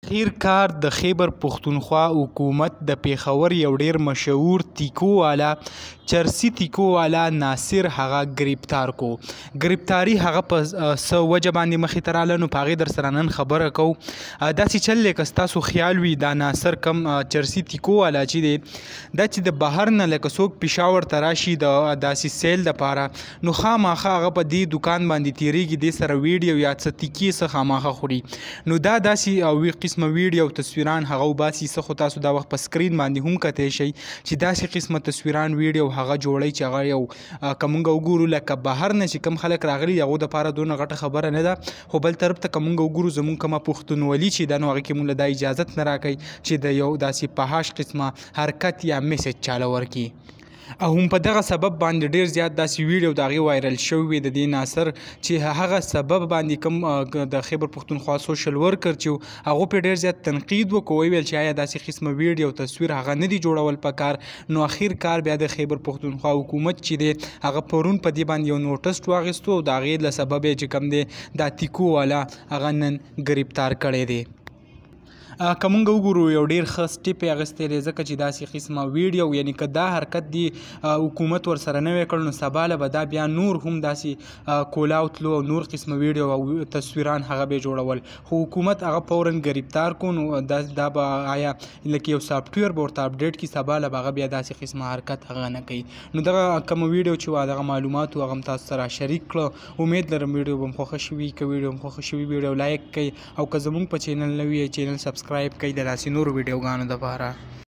خیر کار د خیبر پښتونخوا حکومت د پیښور یو ډیر مشهور تیکو والا چرسی تیکو والا ناصر هغه گرفتار کو. گرفتاری هغه په څه وجه باندې مخې ته راله نو په هغې در سره نن خبره کوو. داسې چل دی که ستاسو خیال وي دا ناصر کم چرسی تیکو والا چې دی دا چې د بهر نه لکه څوک پېښور ته راشي د داسې سیل دپاره نو خامخا هغه په دې دوکان باندې تېرېږي دې سره ویډیو یا څه تیکې څه خامخا خوري نو دا داسې قسمه ویډیو او تصویران هغه وباسي. څه خو تاسو دا وخت په سکرین باندې هم کتی شئ چې داسې قسمه تصویران ویډیو هغه جوړوي چې هغه یو که موږ وګورو لکه بهر نه چې کوم خلک راغلي د هغو دپاره دونه غټه خبره نه ده خو بل طرف ته که موږ وګورو زموږ کومه پښتونولي چې ده نو هغې کې موږ له دا اجازت نه راکوي چې د یو داسې فحاش قسمه حرکت یا میسج چاله ورکړي. او هم په دغه سبب باندې ډیر زیات داسې ویډیو د هغې وایرل شوی وي د دې ناصر چې هغه سبب باندې کوم د خیبر پښتونخوا سوشل ورکر چې هغو پرې ډیر زیات تنقید وکړو ویل چې آیا داسې قسمه ویډیو او تصویر هغه نه دي جوړول پکار. نو اخر کار بیا د خیبر پښتونخوا حکومت چې دی هغه پرون په دې باندې یو نوټس واخیستو او د هغې له سبب یې چې کوم دی دا تیکو والا هغه نن ګرفتار کړی دی. که مونږ وګورو یو ډیر ښه سټیپ یې اخیستی دی ځکه چې داسې قسمه ویډیو یعنی که دا حرکت دی حکومت ورسره نه وی کړ نو سبا له به دا بیا نور هم داسې کولاو تلو او نور قسمه ویډیو او تصویران هغه به جوړول خو حکومت هغه فورا ګرفتار کو نو دا به آیا لکه یو سافټویر به ورته اپډیټ کړي سبا له به هغه بیا داسې قسمه حرکت هغه نه کوي. نو دغه کومه ویډیو چې وه دغه معلومات هغه هم تاسو سره شریک کړه. امید لرم ویډیو به م خوښه شوي که ویډیو م خوښه شوي ویډیو لایک کړئ او که زموږ په چینل نه وي چینل سبسکرایب کړئ د داسې نورو ویډیوګانو دپاره.